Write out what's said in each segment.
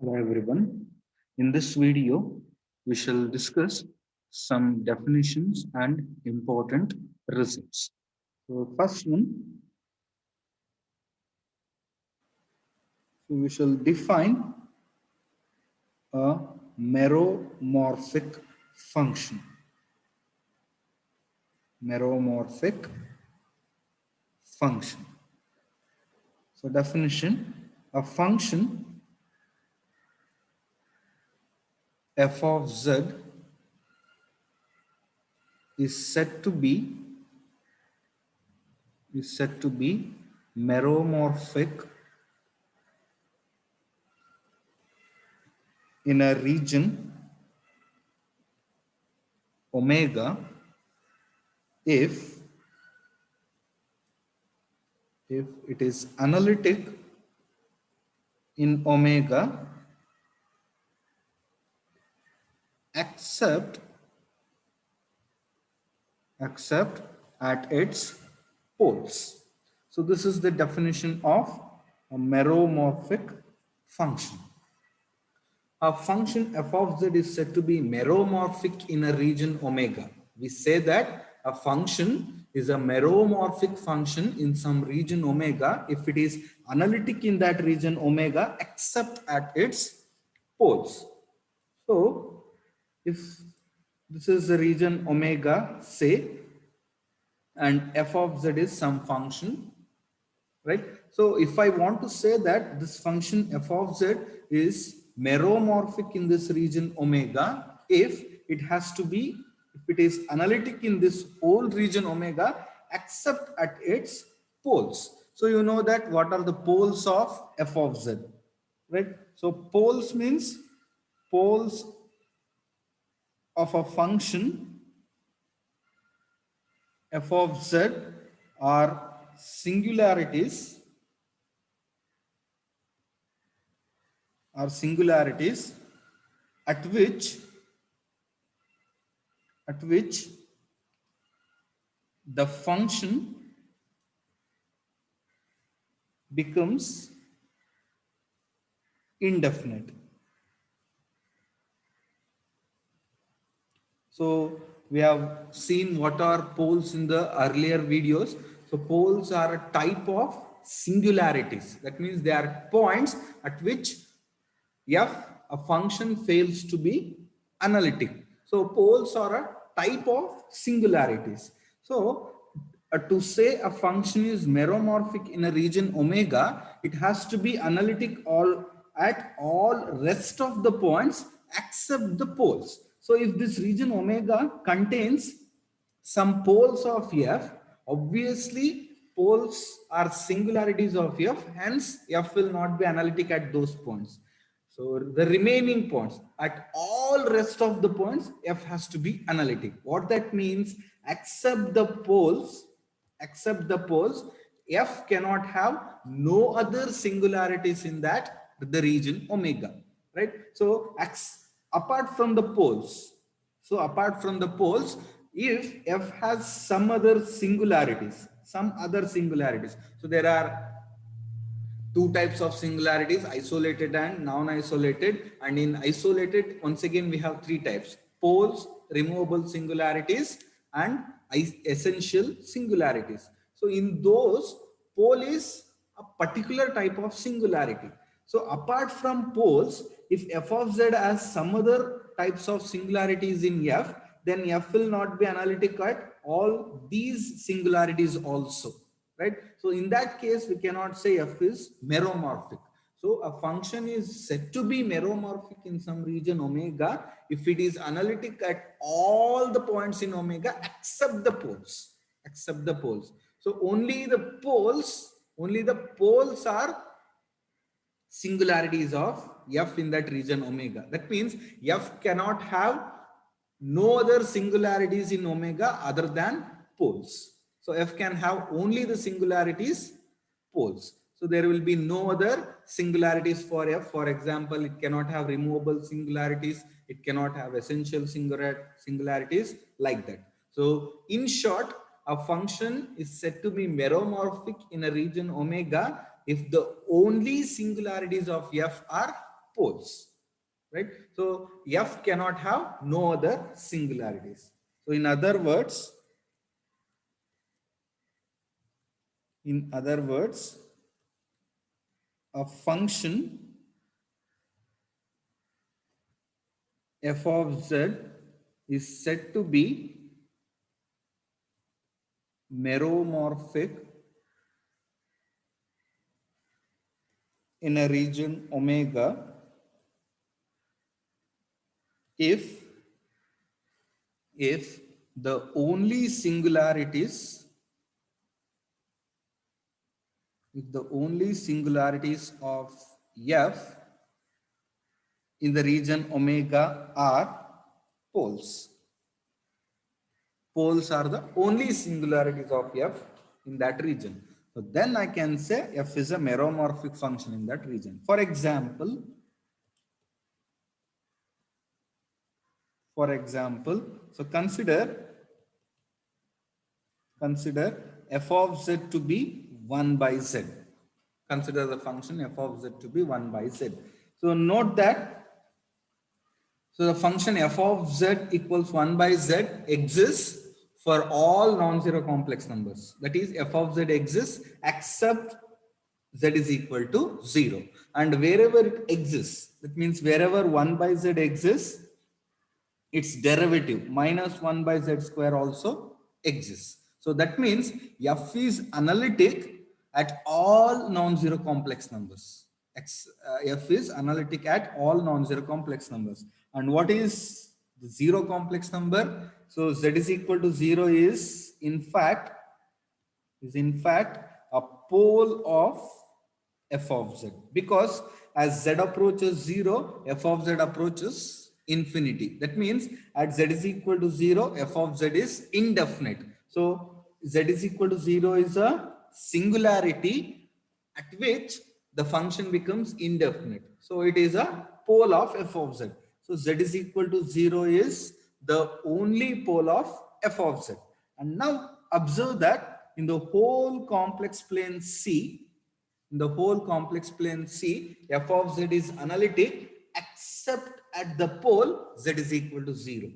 Hello everyone. In this video, we shall discuss some definitions and important results. So first one, we shall define a meromorphic function. Meromorphic function. So definition, a function f of z is said to be meromorphic in a region omega if it is analytic in omega except at its poles. So this is the definition of a meromorphic function. A function f of z is said to be meromorphic in a region omega. We say that a function is a meromorphic function in some region omega if it is analytic in that region omega except at its poles. So if this is the region omega, say, and f of z is some function, right? So if I want to say that this function f of z is meromorphic in this region omega, if it is analytic in this whole region omega except at its poles. So you know that what are the poles of f of z, right? So poles means poles of a function f of z are singularities at which the function becomes indefinite. So we have seen what are poles in the earlier videos. So poles are a type of singularities. That means they are points at which a function fails to be analytic. So poles are a type of singularities. So to say a function is meromorphic in a region omega, it has to be analytic at all rest of the points except the poles. So if this region omega contains some poles of f, obviously poles are singularities of f, hence f will not be analytic at those points. So the remaining points, at all rest of the points, f has to be analytic. What that means, except the poles, f cannot have no other singularities in the region omega, right? So apart from the poles, if f has some other singularities, so there are two types of singularities, isolated and non-isolated. And in isolated, once again, we have three types: poles, removable singularities, and essential singularities. So in those, pole is a particular type of singularity. So apart from poles, if f of z has some other types of singularities in f, then f will not be analytic at all these singularities also, right? So in that case, we cannot say f is meromorphic. So a function is said to be meromorphic in some region omega if it is analytic at all the points in omega except the poles. So only the poles are singularities of f in that region omega. That means f cannot have no other singularities in omega other than poles. So f can have only the singularities poles. So there will be no other singularities for f. For example, it cannot have removable singularities. It cannot have essential singularities like that. So in short, a function is said to be meromorphic in a region omega if the only singularities of f are poles, right? So F cannot have no other singularities. So in other words, a function f of z is said to be meromorphic in a region omega if the only singularities of f in the region omega are poles. Poles are the only singularities of f in that region. So then I can say f is a meromorphic function in that region. For example, so consider f of z to be 1 by z. Consider the function f of z to be 1 by z. So note that, so the function f of z equals 1 by z exists for all non-zero complex numbers. That is, f of z exists except z is equal to 0. And wherever it exists, that means wherever 1 by z exists, its derivative minus 1 by z square also exists. So that means f is analytic at all non-zero complex numbers. F is analytic at all non-zero complex numbers. And what is the zero complex number? So z is equal to 0 is in fact a pole of f of z, because as z approaches 0, f of z approaches infinity. That means at z is equal to 0, f of z is indefinite. So z is equal to 0 is a singularity at which the function becomes indefinite. So it is a pole of f of z. So z is equal to 0 is the only pole of f of z. And now observe that in the whole complex plane C, f of z is analytic except at the pole z is equal to 0.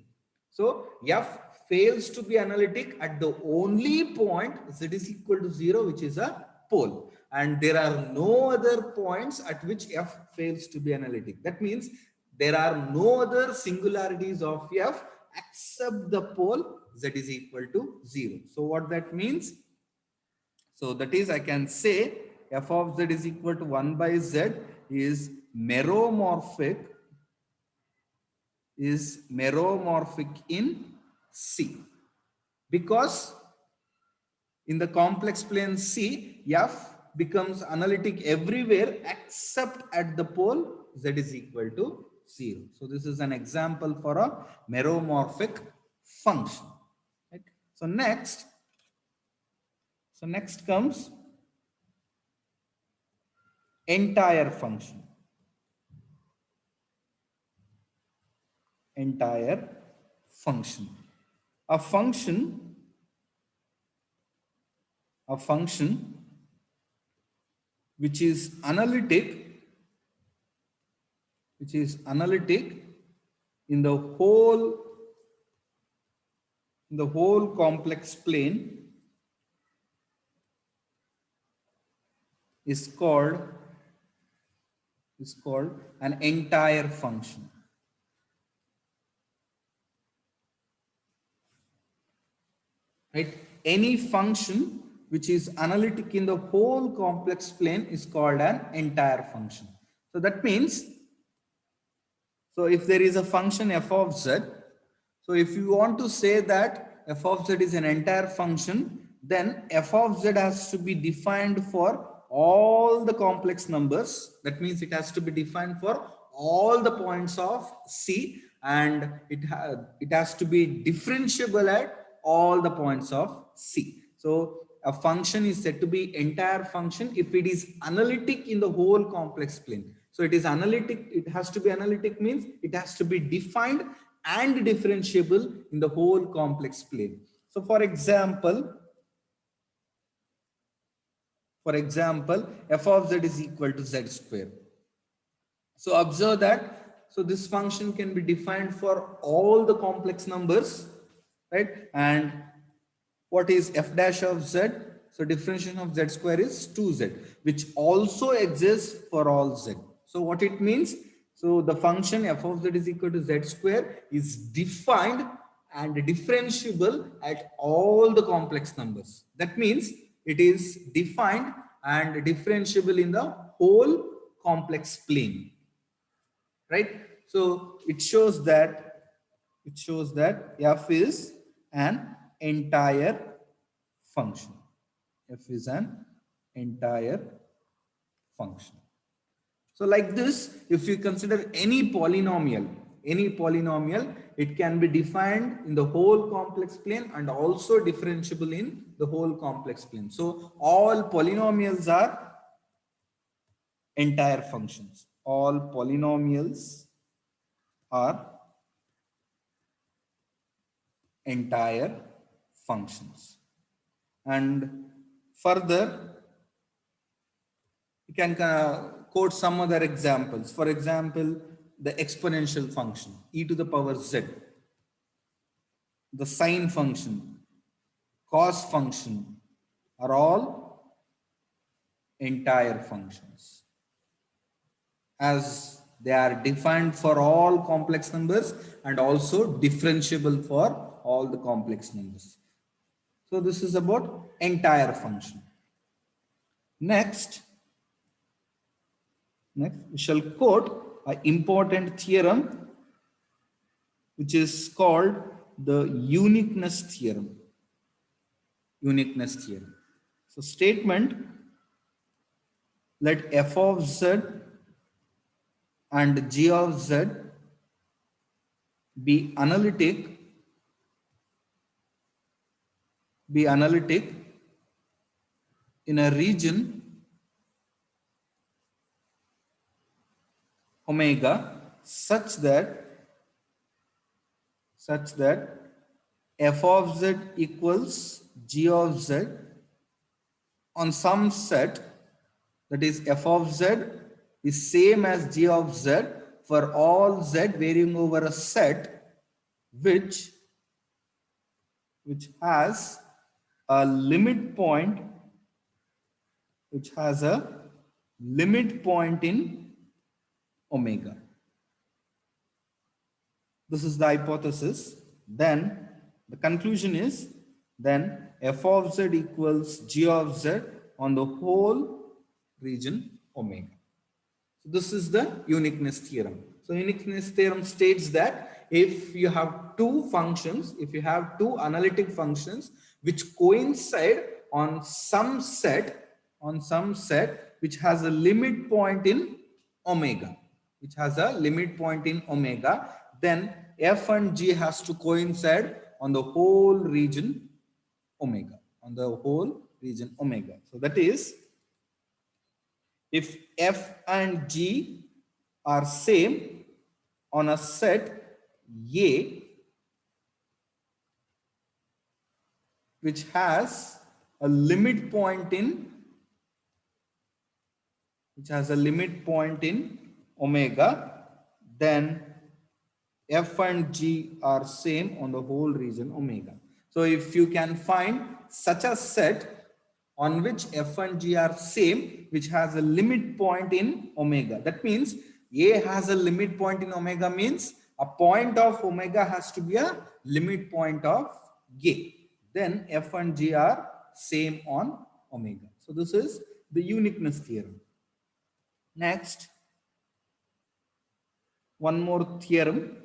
So f fails to be analytic at the only point z is equal to 0, which is a pole. And there are no other points at which f fails to be analytic. That means there are no other singularities of f except the pole z is equal to 0. So what that means? So that is, I can say f of z is equal to 1 by z is meromorphic in C, because in the complex plane C, f becomes analytic everywhere except at the pole z is equal to 0. So this is an example for a meromorphic function. Right? So next comes entire function. A function which is analytic in the whole complex plane is called an entire function. Right? Any function which is analytic in the whole complex plane is called an entire function. So that means, so if there is a function f of z, so if you want to say that f of z is an entire function, then f of z has to be defined for all the complex numbers. That means it has to be defined for all the points of C, and it has to be differentiable at all the points of C. So a function is said to be entire function if it is analytic in the whole complex plane. So it is analytic, it has to be analytic means it has to be defined and differentiable in the whole complex plane. So for example, f of z is equal to z square. So observe that. So this function can be defined for all the complex numbers, right? And what is f dash of z? So differentiation of z square is 2z, which also exists for all z. So what it means? So the function f of z is equal to z square is defined and differentiable at all the complex numbers. That means it is defined and differentiable in the whole complex plane, right? So it shows that f is an entire function. F is an entire function. So like this, if you consider any polynomial, it can be defined in the whole complex plane and also differentiable in the whole complex plane. So all polynomials are entire functions. All polynomials are entire functions. And further, you can quote some other examples. For example, the exponential function, e to the power z, the sine function, cos function are all entire functions, as they are defined for all complex numbers and also differentiable for all the complex numbers. So this is about entire function. Next, we shall quote an important theorem which is called the uniqueness theorem. Uniqueness theorem. So statement, let f of z and g of z be analytic in a region omega such that f of z equals g of z on some set, that is f of z is same as g of z for all z varying over a set which has a limit point in omega. This is the hypothesis. Then the conclusion is, then f of z equals g of z on the whole region omega. So this is the uniqueness theorem. So uniqueness theorem states that if you have two functions, if you have two analytic functions which coincide on some set which has a limit point in omega, then f and g has to coincide on the whole region omega, So that is, if f and g are same on a set A which has a limit point in omega, then f and g are same on the whole region omega. So if you can find such a set on which f and g are same, which has a limit point in omega, that means A has a limit point in omega, means a point of omega has to be a limit point of A. Then f and g are same on omega. So this is the uniqueness theorem. Next, one more theorem,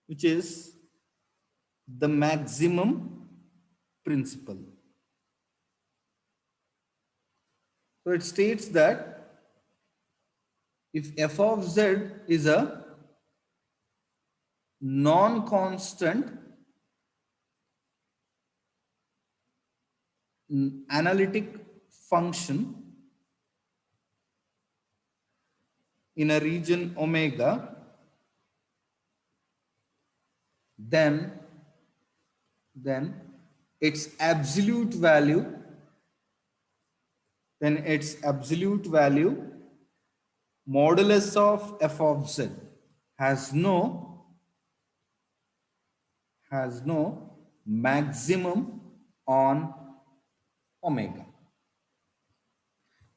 which is the maximum principle. So it states that if f of z is a non-constant analytic function in a region omega, then its absolute value modulus of f of z has no maximum on omega.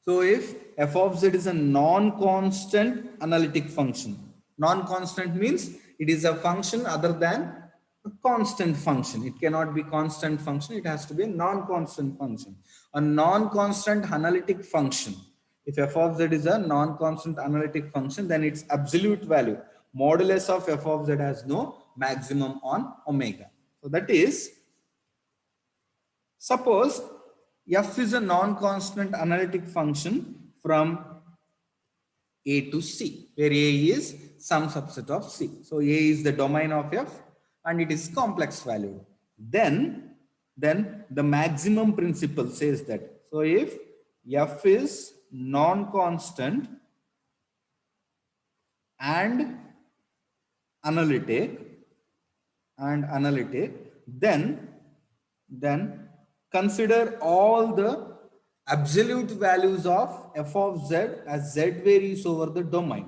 So if f of z is a non-constant analytic function, non-constant means it is a function other than a constant function. It cannot be constant function. It has to be a non-constant function. A non-constant analytic function. If f of z is a non-constant analytic function, then its absolute value, modulus of f of z, has no maximum on omega. So that is, suppose f is a non-constant analytic function from A to C, where A is some subset of C. So A is the domain of f and it is complex valued. Then the maximum principle says that. So if f is non-constant and analytic, then consider all the absolute values of f of z as z varies over the domain.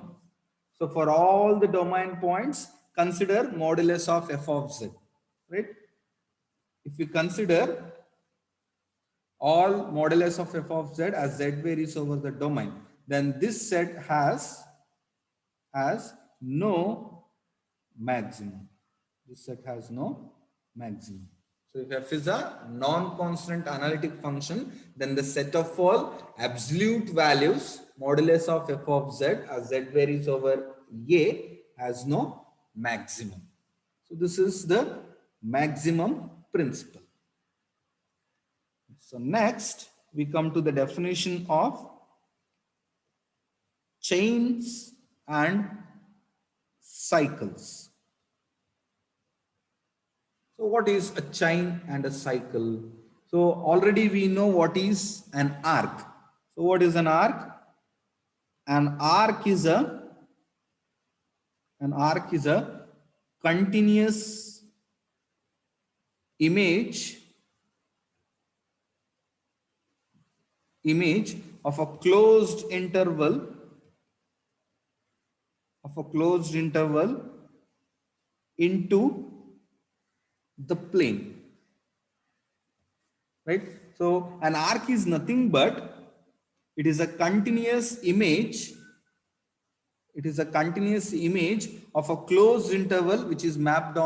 So for all the domain points, consider modulus of f of z, right? If you consider all modulus of f of z as z varies over the domain, then this set has no maximum. This set has no maximum. So if f is a non-constant analytic function, then the set of all absolute values, modulus of f of z as z varies over A, has no maximum. So this is the maximum principle. So next we come to the definition of chains and cycles. So what is a chain and a cycle? So already we know what is an arc. So what is an arc? An arc is a continuous image of a closed interval into the plane, right? So an arc is nothing but it is a continuous image of a closed interval which is mapped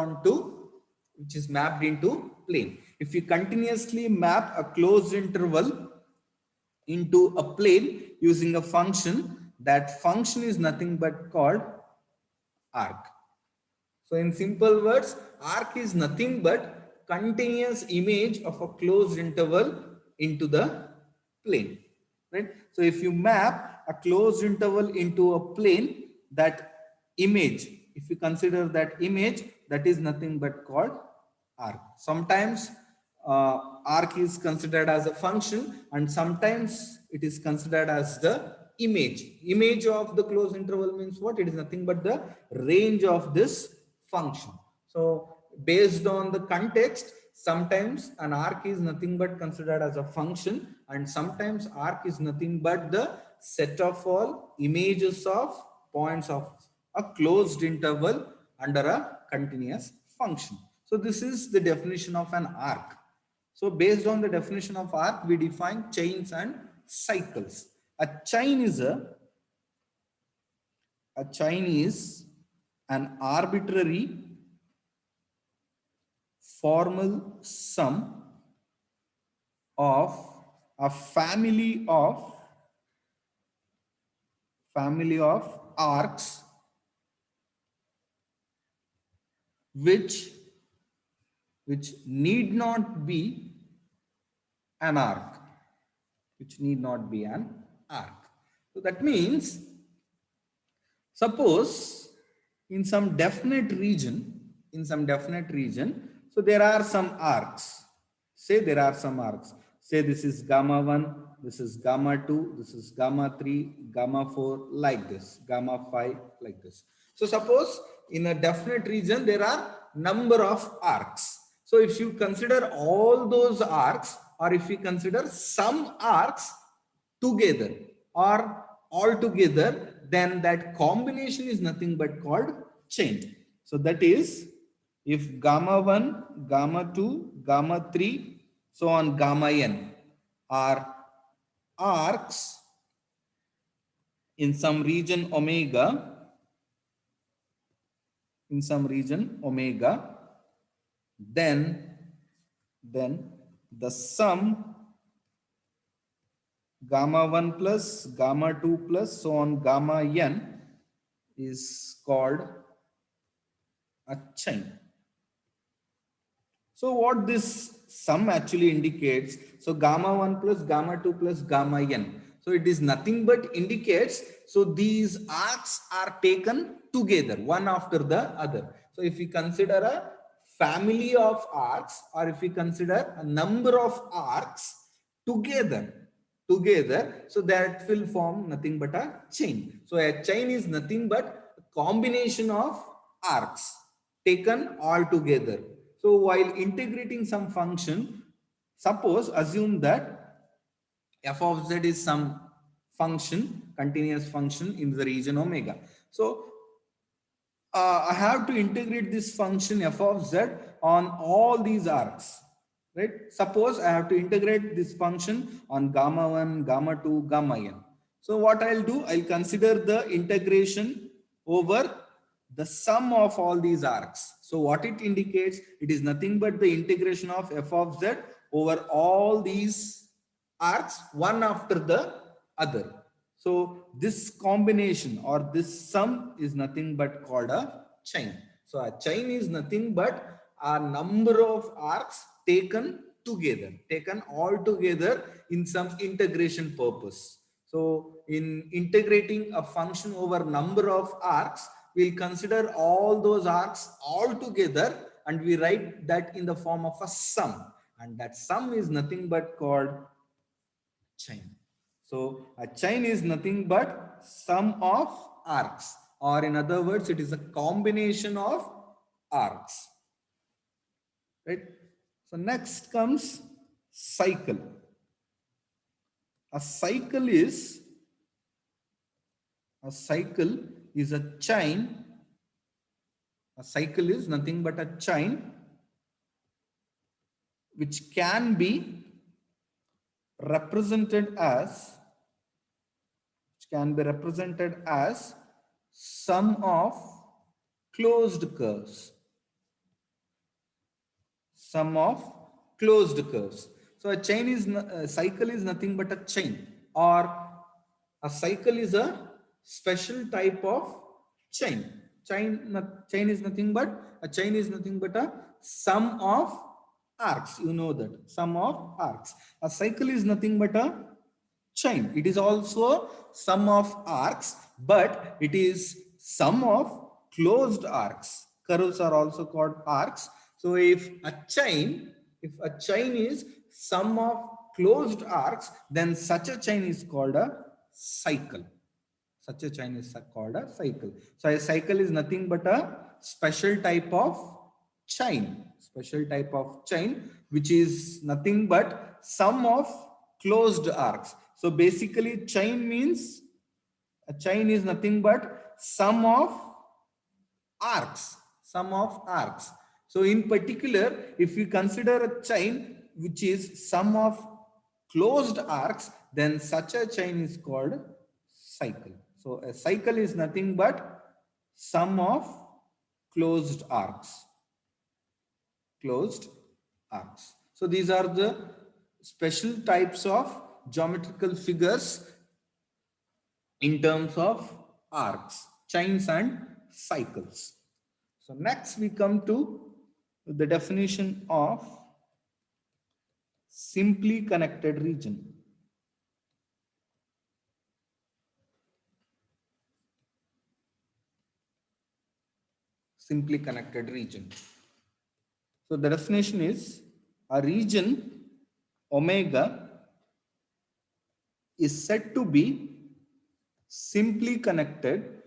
into plane. If you continuously map a closed interval into a plane using a function, that function is nothing but called arc. So in simple words, arc is nothing but continuous image of a closed interval into the plane, right? So if you map a closed interval into a plane, that image, if you consider that image, that is nothing but called arc. Sometimes arc is considered as a function and sometimes it is considered as the image of the closed interval. Means what? It is nothing but the range of this function. So based on the context, sometimes an arc is nothing but considered as a function and sometimes arc is nothing but the set of all images of points of a closed interval under a continuous function. So this is the definition of an arc. So based on the definition of arc, we define chains and cycles. A chain is an arbitrary formal sum of a family of arcs which need not be an arc, So that means, suppose in some definite region, so there are some arcs. Say this is gamma 1, this is gamma 2, this is gamma 3, gamma 4, like this, gamma 5, like this. So suppose in a definite region there are number of arcs. So if you consider all those arcs, or if you consider some arcs together or all together, then that combination is nothing but called chain. So that is, if gamma 1, gamma 2, gamma 3, so on gamma n are arcs in some region omega, then the sum gamma 1 plus gamma 2 plus so on gamma n is called a chain. So what this sum actually indicates, so gamma 1 plus gamma 2 plus gamma n. So it is nothing but indicates, so these arcs are taken together, one after the other. So if we consider a family of arcs, or if we consider a number of arcs together, so that will form nothing but a chain. So a chain is nothing but a combination of arcs taken all together. So while integrating some function, suppose assume that f of z is some function, continuous function in the region omega. So I have to integrate this function f of z on all these arcs, right? Suppose I have to integrate this function on gamma 1, gamma 2, gamma n. So what I'll do, I'll consider the integration over the sum of all these arcs. So what it indicates, it is nothing but the integration of f of z over all these arcs one after the other. So this combination or this sum is nothing but called a chain. So a chain is nothing but a number of arcs taken together, taken all together in some integration purpose. So in integrating a function over number of arcs, we'll consider all those arcs all together and we write that in the form of a sum. And that sum is nothing but called chain. So a chain is nothing but sum of arcs, or in other words, it is a combination of arcs, right? So next comes cycle. A cycle is a cycle is a chain. A cycle is nothing but a chain which can be represented as sum of closed curves. Sum of closed curves. So a chain is a cycle is nothing but a chain, or a cycle is a special type of chain. Chain is nothing but a sum of arcs. You know that sum of arcs. A cycle is nothing but a chain. It is also sum of arcs, but it is sum of closed arcs. Curves are also called arcs. So if a chain is sum of closed arcs, then such a chain is called a cycle. Such a chain is called a cycle. So a cycle is nothing but a special type of chain, which is nothing but sum of closed arcs. So basically a chain is nothing but sum of arcs, So in particular, if we consider a chain which is sum of closed arcs, then such a chain is called cycle. So a cycle is nothing but sum of closed arcs. So these are the special types of geometrical figures in terms of arcs, chains and cycles. So next we come to the definition of simply connected region. Simply connected region. So the definition is a region omega is said to be simply connected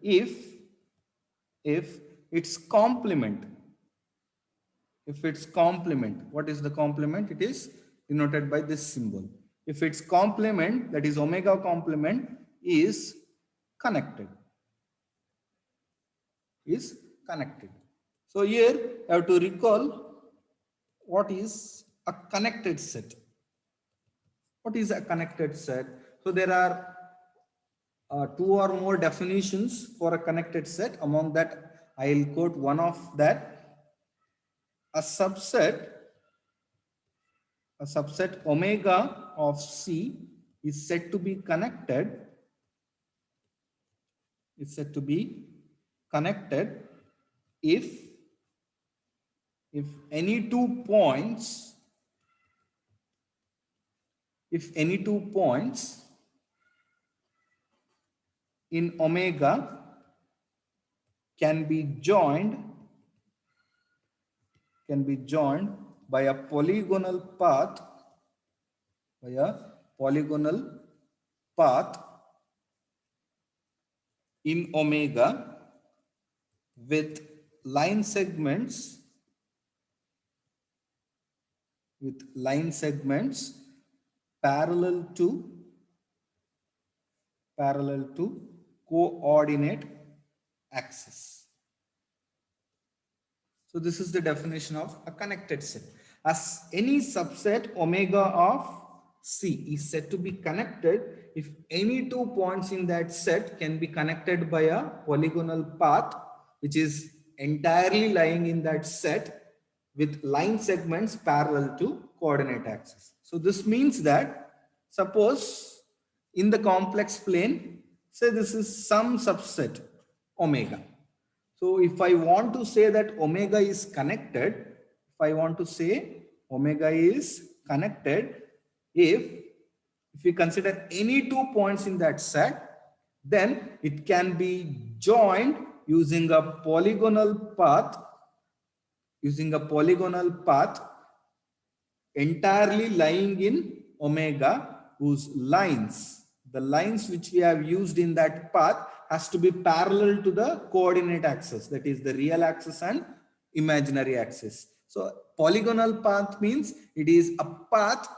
if its complement, what is the complement? It is denoted by this symbol. If its complement, that is omega complement, is connected. So here you have to recall what is a connected set. What is a connected set? So there are two or more definitions for a connected set. Among that, I'll quote one of that. A subset omega of C is said to be connected if any two points in omega can be joined by a polygonal path in omega with line segments parallel to coordinate axis. So this is the definition of a connected set. As any subset omega of C is said to be connected if any two points in that set can be connected by a polygonal path which is entirely lying in that set with line segments parallel to coordinate axis. So this means that suppose in the complex plane, say this is some subset omega. So if I want to say that omega is connected, if we consider any two points in that set, then it can be joined using a polygonal path entirely lying in omega, whose the lines which we have used in that path has to be parallel to the coordinate axis, that is the real axis and imaginary axis. So polygonal path means it is a path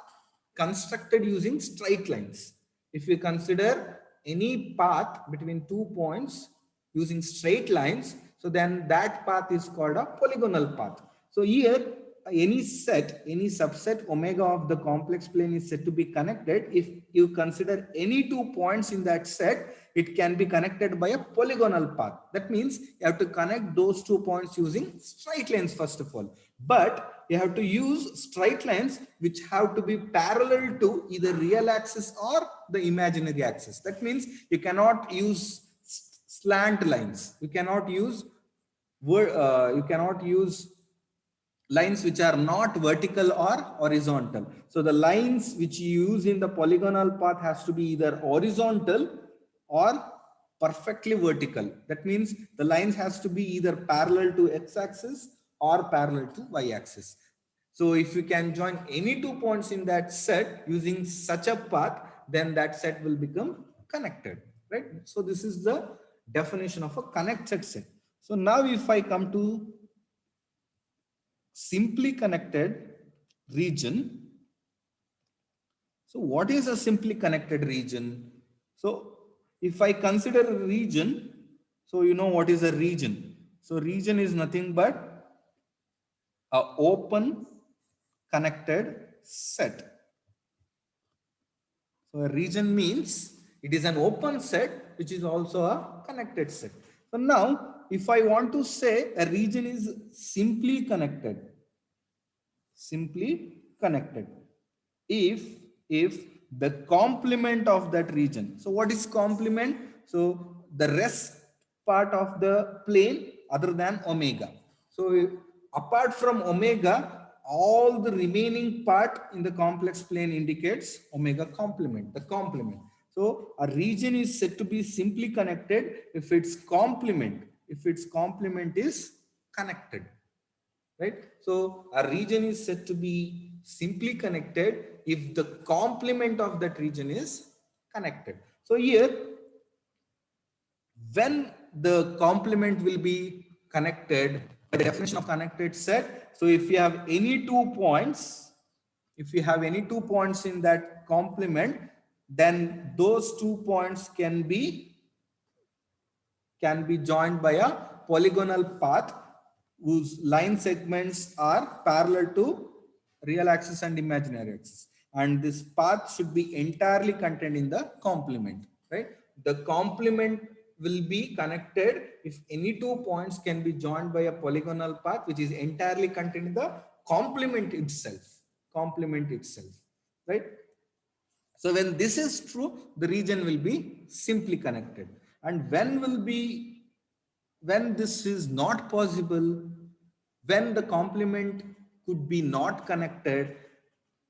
constructed using straight lines. If we consider any path between 2 points using straight lines, so then that path is called a polygonal path. So here any subset omega of the complex plane is said to be connected if you consider any 2 points in that set, it can be connected by a polygonal path. That means you have to connect those 2 points using straight lines first of all, but you have to use straight lines which have to be parallel to either real axis or the imaginary axis. That means you cannot use slant lines, you cannot use lines which are not vertical or horizontal. So the lines which you use in the polygonal path has to be either horizontal or perfectly vertical. That means the lines has to be either parallel to x-axis or parallel to y-axis. So if you can join any 2 points in that set using such a path, then that set will become connected, right? So this is the definition of a connected set. So now if I come to simply connected region. So what is a simply connected region? So if I consider a region, so you know what is a region. So region is nothing but a open connected set. So a region means it is an open set which is also a connected set. So now if I want to say a region is simply connected if the complement of that region. So what is complement? So the rest part of the plane other than omega. So apart from omega, all the remaining part in the complex plane indicates omega complement, the complement. So a region is said to be simply connected if its complement is connected, right? So a region is said to be simply connected if the complement of that region is connected. So here, when the complement will be connected, the definition of connected set. So if you have any 2 points If you have any 2 points in that complement, then those 2 points can be joined by a polygonal path whose line segments are parallel to real axis and imaginary axis. And this path should be entirely contained in the complement, right? The complement will be connected if any 2 points can be joined by a polygonal path which is entirely contained in the complement itself, right? So when this is true, the region will be simply connected. And when this is not possible, when the complement could be not connected,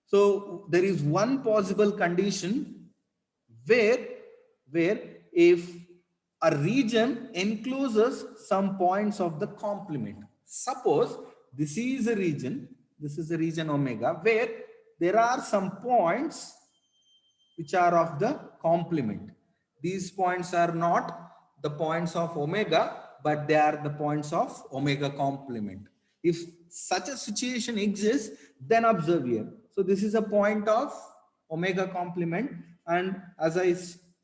so there is one possible condition where where if a region encloses some points of the complement. Suppose this is a region omega where there are some points which are of the complement. These points are not the points of omega, but they are the points of omega complement. If such a situation exists, then observe here. So this is a point of omega complement, and as I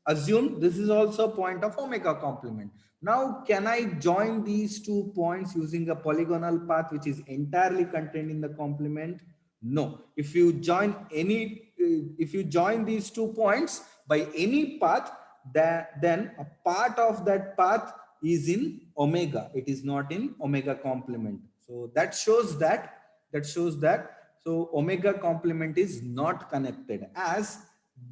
assume, this is also a point of omega complement. Now, can I join these 2 points using a polygonal path which is entirely contained in the complement? No. If you join these 2 points by any path, then a part of that path is in omega. It is not in omega complement. So that shows that so omega complement is not connected, as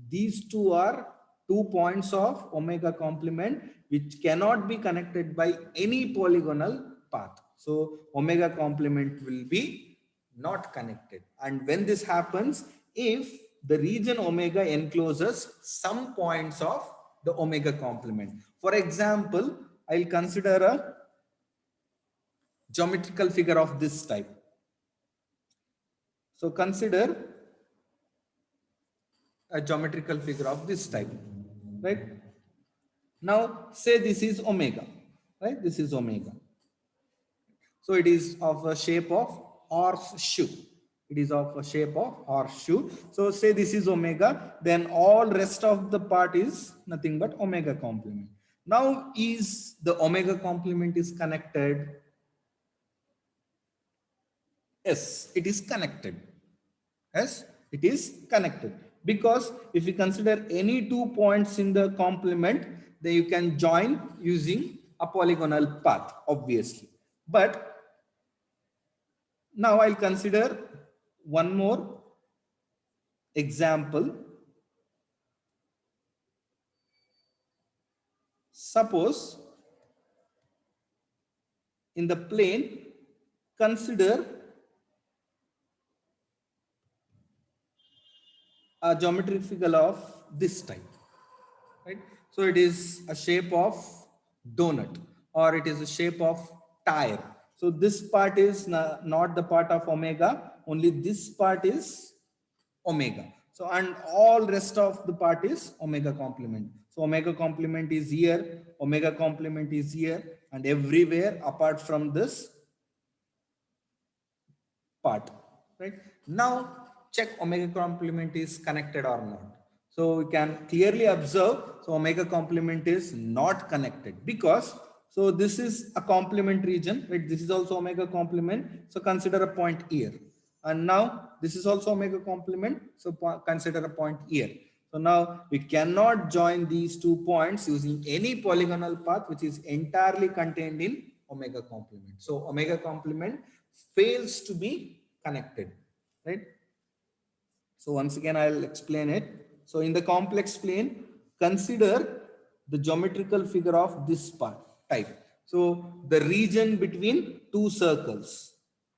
these two are 2 points of omega complement which cannot be connected by any polygonal path. So omega complement will be not connected. And when this happens, if the region omega encloses some points of the omega complement. For example, I'll consider a geometrical figure of this type. So consider a geometrical figure of this type, right? Now say this is omega, right? This is omega. So it is of a shape of horseshoe. It is of a shape of horseshoe. So say this is omega, then all rest of the part is nothing but omega complement. Now is the omega complement is connected? Yes, it is connected. Yes, it is connected. Because if you consider any 2 points in the complement, then you can join using a polygonal path, obviously. But now I'll consider one more example. Suppose in the plane, consider a geometric figure of this type, right? So it is a shape of donut, or it is a shape of tire. So this part is not the part of omega, only this part is omega. So and all rest of the part is omega complement. So omega complement is here, omega complement is here, and everywhere apart from this part, right? Now check omega complement is connected or not. So we can clearly observe, so omega complement is not connected, because so this is a complement region, right? This is also omega complement. So consider a point here. And now this is also omega complement. So consider a point here. So now we cannot join these 2 points using any polygonal path which is entirely contained in omega complement. So omega complement fails to be connected, right? So once again, I'll explain it. So in the complex plane, consider the geometrical figure of this part type. So the region between 2 circles,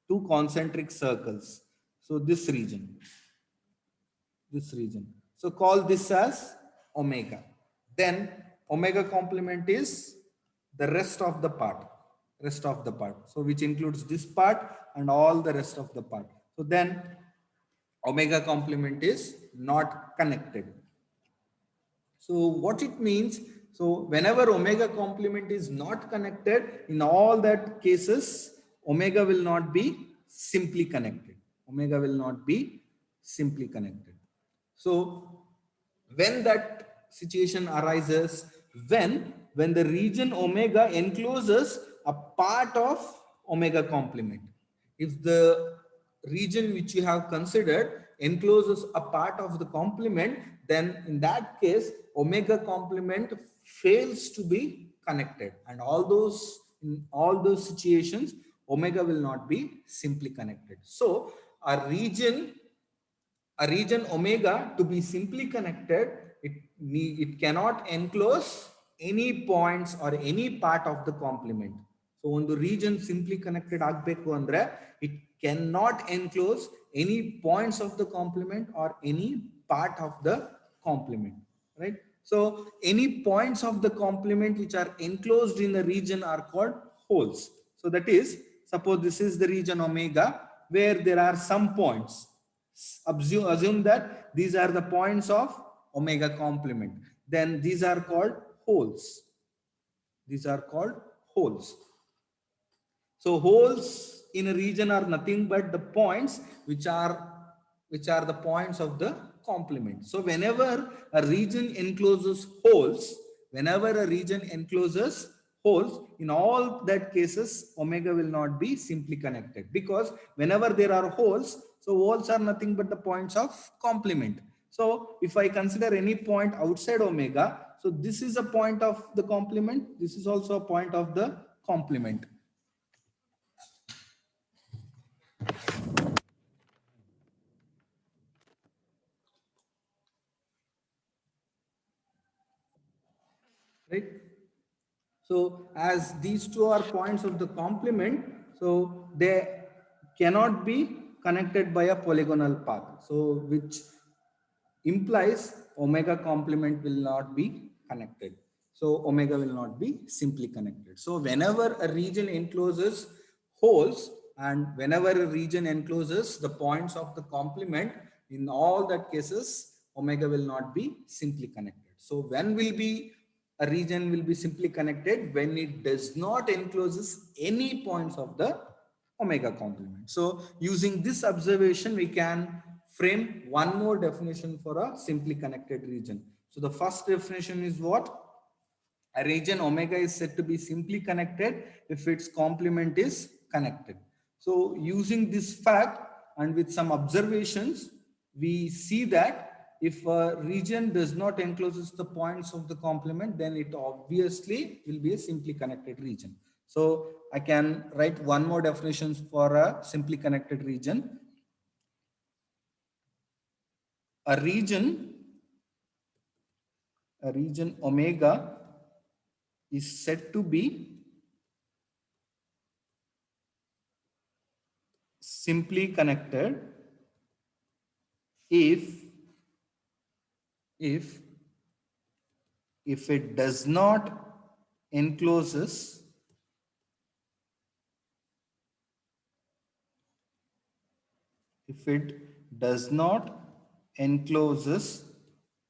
2 concentric circles. So this region. So call this as omega. Then omega complement is the rest of the part. So which includes this part and all the rest of the part. So then omega complement is not connected. So what it means, so whenever omega complement is not connected, in all that cases, omega will not be simply connected. Omega will not be simply connected. So when that situation arises, when the region omega encloses a part of omega complement. If the region which you have considered encloses a part of the complement, then in that case omega complement fails to be connected, and in all those situations omega will not be simply connected. So a region omega to be simply connected, it cannot enclose any points or any part of the complement. So on the region simply connected agbeku andre, it cannot enclose any points of the complement or any part of the complement, right? So any points of the complement which are enclosed in the region are called holes. So that is, suppose this is the region omega where there are some points. Assume that these are the points of omega complement. Then these are called holes. These are called holes. So holes in a region are nothing but the points which are the points of the complement. So whenever a region encloses holes, in all that cases omega will not be simply connected, because whenever there are holes, so holes are nothing but the points of complement. So if I consider any point outside omega, so this is a point of the complement, this is also a point of the complement. Right? So as these two are points of the complement, so they cannot be connected by a polygonal path. So which implies omega complement will not be connected. So omega will not be simply connected. So whenever a region encloses holes and whenever a region encloses the points of the complement, in all that cases omega will not be simply connected. So when will be a region will be simply connected? When it does not encloses any points of the omega complement. So using this observation, we can frame one more definition for a simply connected region. So the first definition is what? A region omega is said to be simply connected if its complement is connected. So using this fact and with some observations, we see that if a region does not encloses the points of the complement, then it obviously will be a simply connected region. So I can write one more definition for a simply connected region. A region omega is said to be simply connected if it does not encloses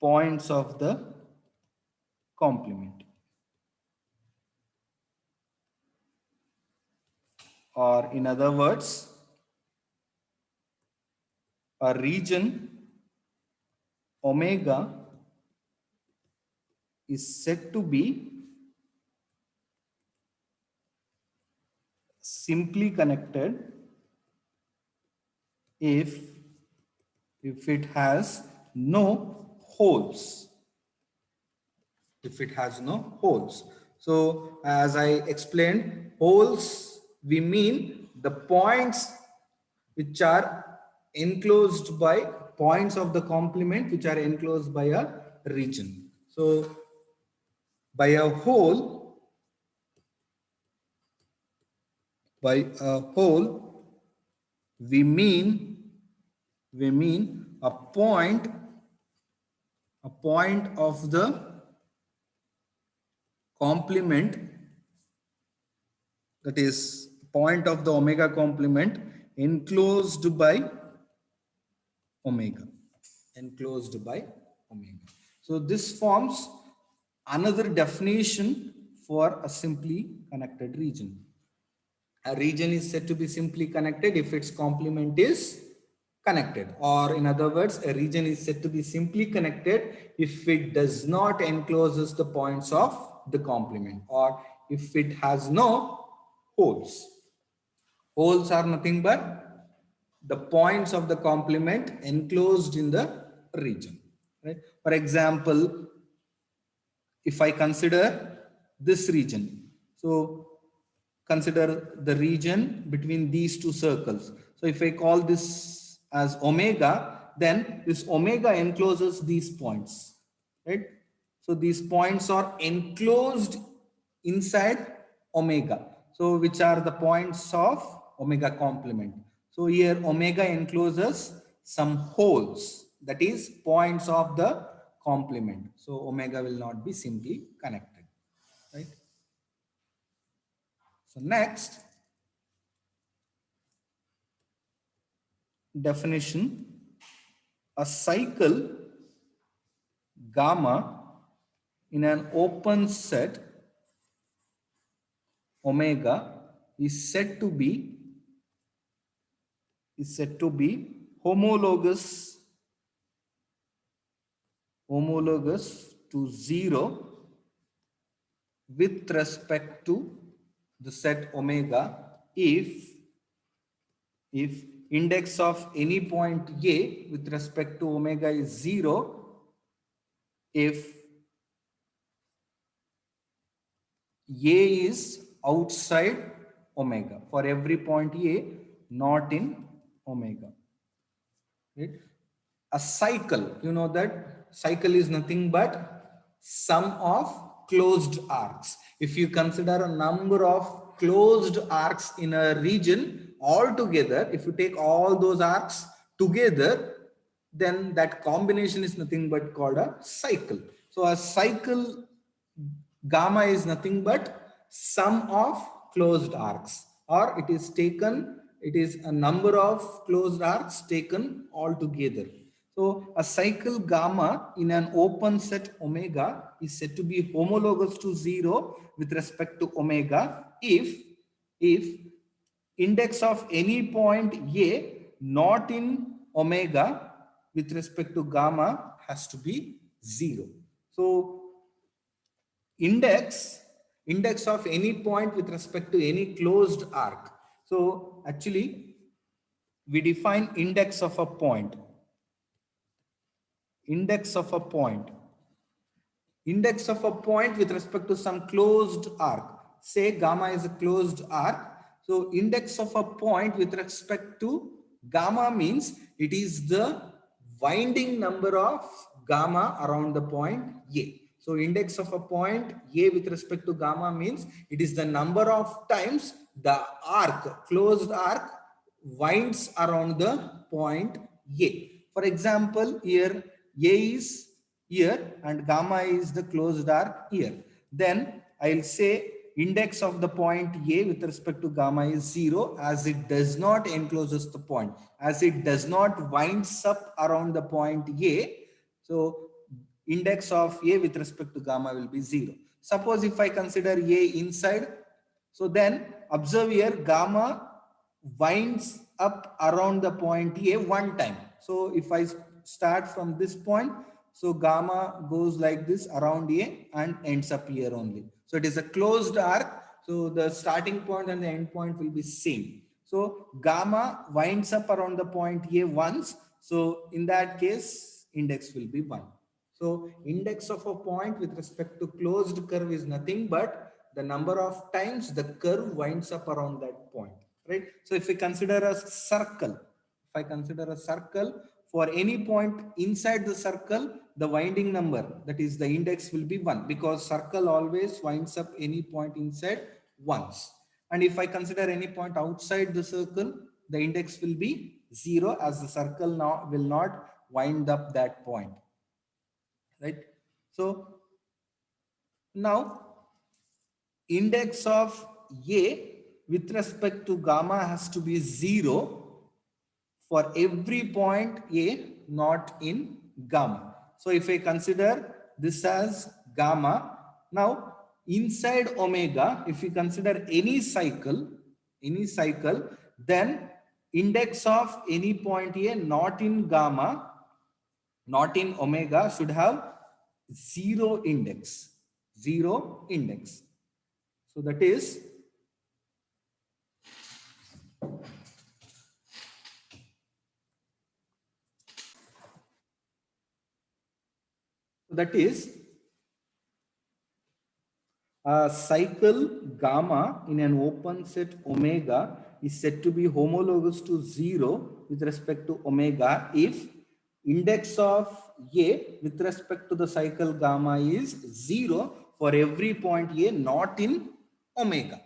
points of the complement, or in other words, a region omega is said to be simply connected if it has no holes. If it has no holes. So as I explained, holes, we mean the points which are enclosed by points of the complement which are enclosed by a region. So by a hole, we mean a point of the complement, that is point of the omega complement enclosed by omega. So this forms another definition for a simply connected region. A region is said to be simply connected if its complement is connected, or in other words, a region is said to be simply connected if it does not encloses the points of the complement, or if it has no holes. Holes are nothing but the points of the complement enclosed in the region, right? For example, if I consider this region, so consider the region between these two circles. So if I call this as omega, then this omega encloses these points, right? So these points are enclosed inside omega. So which are the points of omega complement. So here omega encloses some holes, that is points of the complement. So omega will not be simply connected, right? So next definition, a cycle gamma in an open set omega is said to be homologous to zero with respect to the set omega if index of any point a with respect to omega is 0, if a is outside omega, for every point a not in omega, right? A cycle, you know that cycle is nothing but sum of closed arcs. If you consider a number of closed arcs in a region altogether, if you take all those arcs together, then that combination is nothing but called a cycle. So a cycle gamma is nothing but sum of closed arcs, or it is a number of closed arcs taken all together. So a cycle gamma in an open set omega is said to be homologous to 0 with respect to omega if index of any point a not in omega with respect to gamma has to be 0. So index of any point with respect to any closed arc. So actually we define index of a point with respect to some closed arc. Say gamma is a closed arc, so index of a point with respect to gamma means it is the winding number of gamma around the point a. So index of a point a with respect to gamma means it is the number of times the closed arc winds around the point a. For example, here a is here and gamma is the closed arc here. Then I'll say index of the point a with respect to gamma is 0, as it does not encloses the point, as it does not winds up around the point a. So index of a with respect to gamma will be 0. Suppose if I consider a inside, so then observe here gamma winds up around the point a one time. So if I start from this point, so gamma goes like this around a and ends up here only. So it is a closed arc. So the starting point and the end point will be same. So gamma winds up around the point a once. So in that case, index will be 1. So index of a point with respect to closed curve is nothing but the number of times the curve winds up around that point, right? So if we consider a circle, for any point inside the circle, the winding number, that is the index, will be 1, because circle always winds up any point inside once. And if I consider any point outside the circle, the index will be 0, as the circle now will not wind up that point, right? So now index of a with respect to gamma has to be 0 for every point a not in gamma. So if I consider this as gamma, now inside omega, if we consider any cycle, then index of any point A not in gamma, not in omega should have zero index, zero index. So that is a cycle gamma in an open set omega is said to be homologous to zero with respect to omega if index of A with respect to the cycle gamma is zero for every point A not in omega.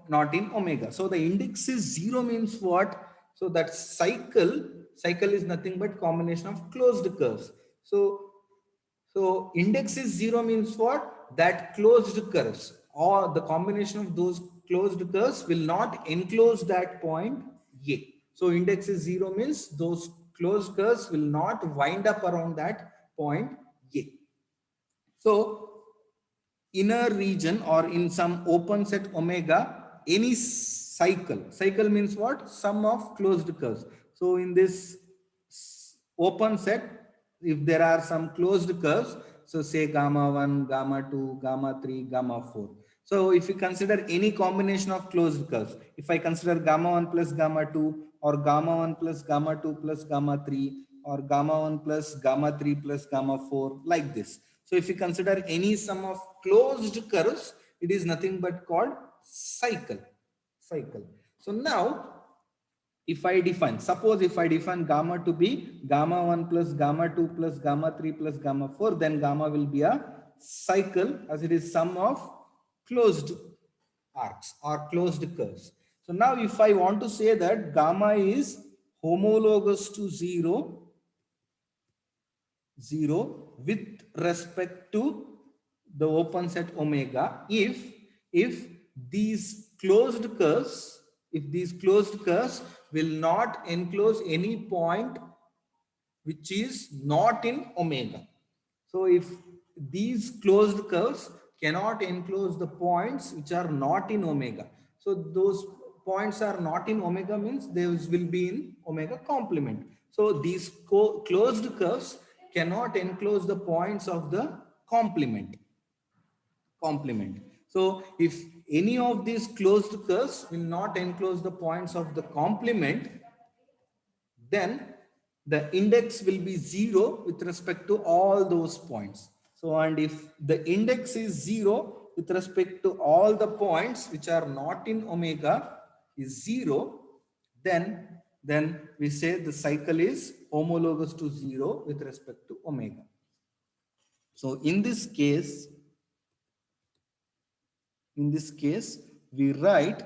Not in omega. So the index is zero means what? So that cycle is nothing but combination of closed curves. So index is zero means what? That closed curves or the combination of those closed curves will not enclose that point A. So index is zero means those closed curves will not wind up around that point A. So inner region or in some open set omega, any cycle means what? Sum of closed curves. So in this open set, if there are some closed curves, so say gamma 1, gamma 2, gamma 3, gamma 4. So if you consider any combination of closed curves, if I consider gamma 1 plus gamma 2 or gamma 1 plus gamma 2 plus gamma 3 or gamma 1 plus gamma 3 plus gamma 4 like this. So if you consider any sum of closed curves, it is nothing but called cycle. So now if I define, suppose if I define gamma to be gamma 1 plus gamma 2 plus gamma 3 plus gamma 4, then gamma will be a cycle as it is sum of closed arcs or closed curves. So now if I want to say that gamma is homologous to 0 with respect to the open set omega if these closed curves will not enclose any point which is not in omega. So if these closed curves cannot enclose the points which are not in omega, so those points are not in omega means those will be in omega complement. So these closed curves cannot enclose the points of the complement. So if any of these closed curves will not enclose the points of the complement, then the index will be zero with respect to all those points. So, and if the index is zero with respect to all the points which are not in omega is zero, then we say the cycle is homologous to zero with respect to omega. So in this case, we write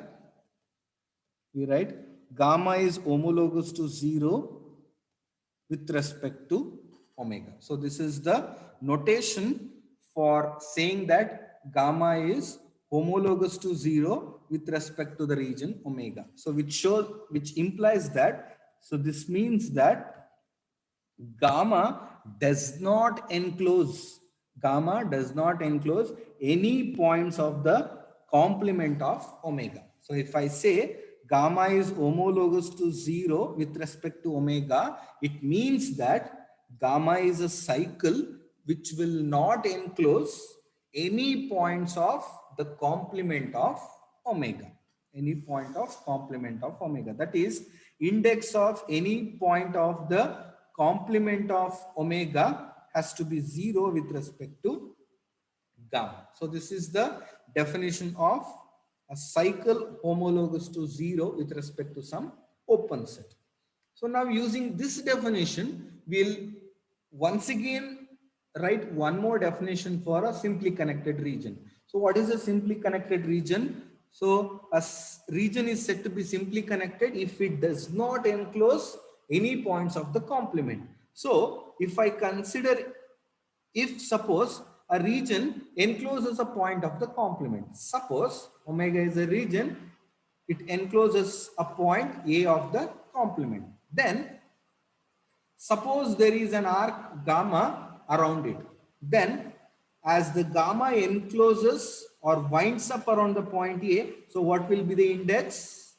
gamma is homologous to zero with respect to omega. So this is the notation for saying that gamma is homologous to zero with respect to the region omega. So which implies that, so this means that gamma does not enclose any points of the complement of omega. So if I say gamma is homologous to zero with respect to omega, it means that gamma is a cycle which will not enclose any points of the complement of omega. That is, index of any point of the complement of omega has to be zero with respect to gamma. So this is the definition of a cycle homologous to zero with respect to some open set. So now using this definition, we'll once again write one more definition for a simply connected region. So what is a simply connected region? So a region is said to be simply connected if it does not enclose any points of the complement. So if I consider, if suppose a region encloses a point of the complement, suppose omega is a region, it encloses a point A of the complement. Then suppose there is an arc gamma around it. Then as the gamma encloses or winds up around the point A, so what will be the index?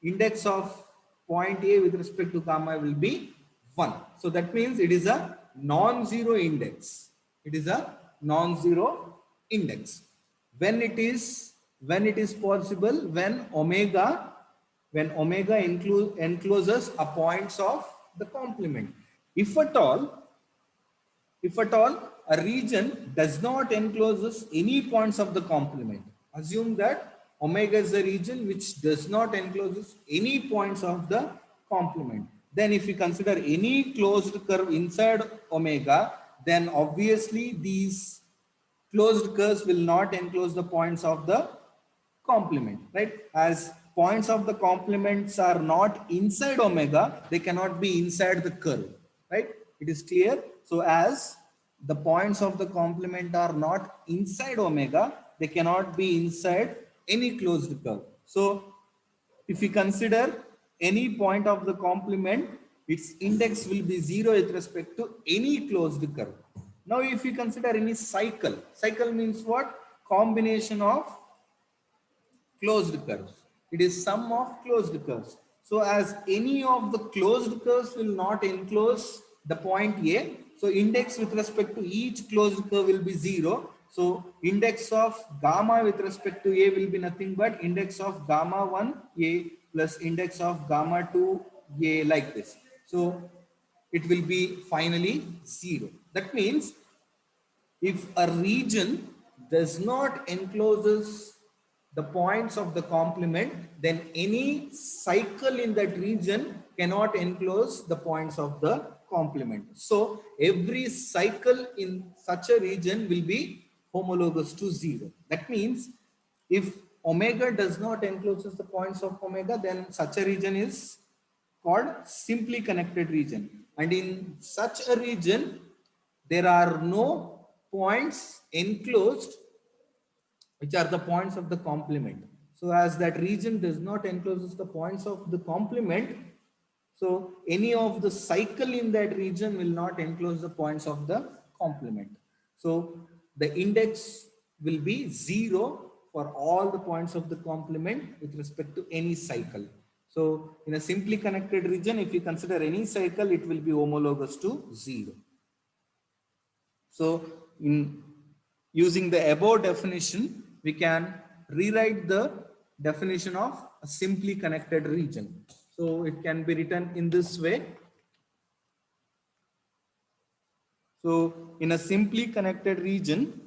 Index of point A with respect to gamma will be 1. So that means it is a non-zero index. It is a non-zero index. When it is possible, when omega encloses a points of the complement. If at all, a region does not encloses any points of the complement, assume that omega is a region which does not encloses any points of the complement. Then if we consider any closed curve inside omega, then obviously these closed curves will not enclose the points of the complement, right? As points of the complements are not inside omega, they cannot be inside the curve, right? It is clear. So as the points of the complement are not inside omega, they cannot be inside any closed curve. So if we consider any point of the complement, its index will be 0 with respect to any closed curve. Now if we consider any cycle, cycle means what? Combination of closed curves. It is sum of closed curves. So as any of the closed curves will not enclose the point A, so index with respect to each closed curve will be 0. So index of gamma with respect to A will be nothing but index of gamma 1 A plus index of gamma 2 A, like this. So it will be finally 0. That means if a region does not encloses the points of the complement, then any cycle in that region cannot enclose the points of the complement. So every cycle in such a region will be homologous to 0. That means if omega does not encloses the points of omega, then such a region is called simply connected region. And in such a region, there are no points enclosed which are the points of the complement. So as that region does not encloses the points of the complement, so any of the cycle in that region will not enclose the points of the complement. So the index will be 0 for all the points of the complement with respect to any cycle. So in a simply connected region, if you consider any cycle, it will be homologous to 0. So in using the above definition, we can rewrite the definition of a simply connected region. So it can be written in this way. So in a simply connected region,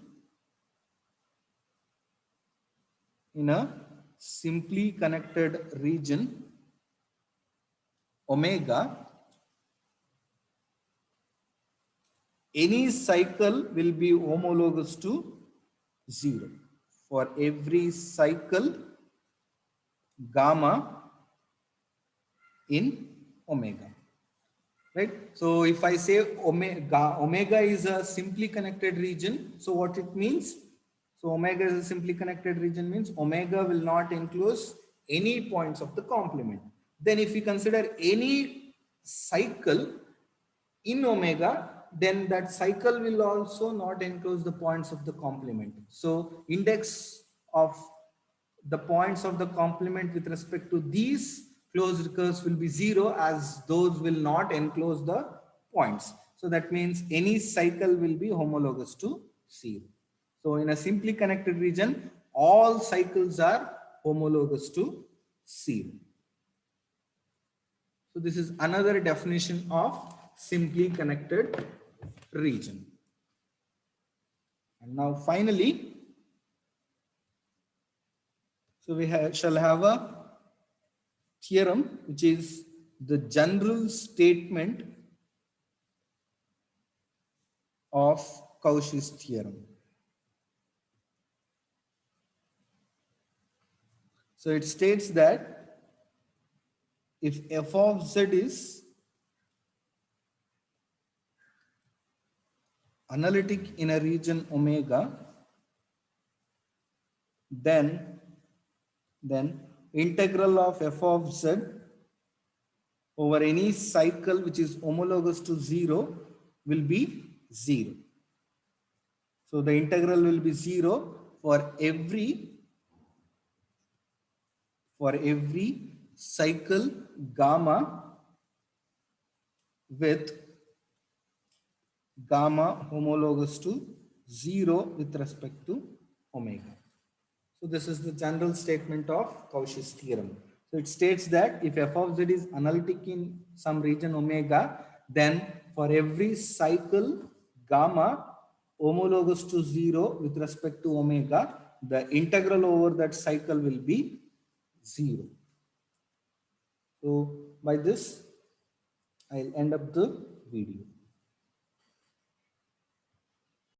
omega, any cycle will be homologous to 0. For every cycle gamma in omega, right? So if I say omega is a simply connected region, so what it means? So omega is a simply connected region means omega will not enclose any points of the complement. Then if we consider any cycle in omega, then that cycle will also not enclose the points of the complement. So index of the points of the complement with respect to these closed curves will be 0, as those will not enclose the points. So that means any cycle will be homologous to 0. So in a simply connected region, all cycles are homologous to 0. So this is another definition of simply connected region. And now finally, so we shall have a theorem, which is the general statement of Cauchy's theorem. So it states that if f of z is analytic in a region omega, then integral of f of z over any cycle which is homologous to 0 will be 0. So the integral will be 0 for every cycle gamma with gamma homologous to 0 with respect to omega. So this is the general statement of Cauchy's theorem. So it states that if f of z is analytic in some region omega, then for every cycle gamma homologous to 0 with respect to omega, the integral over that cycle will be 0. So by this, I'll end up the video.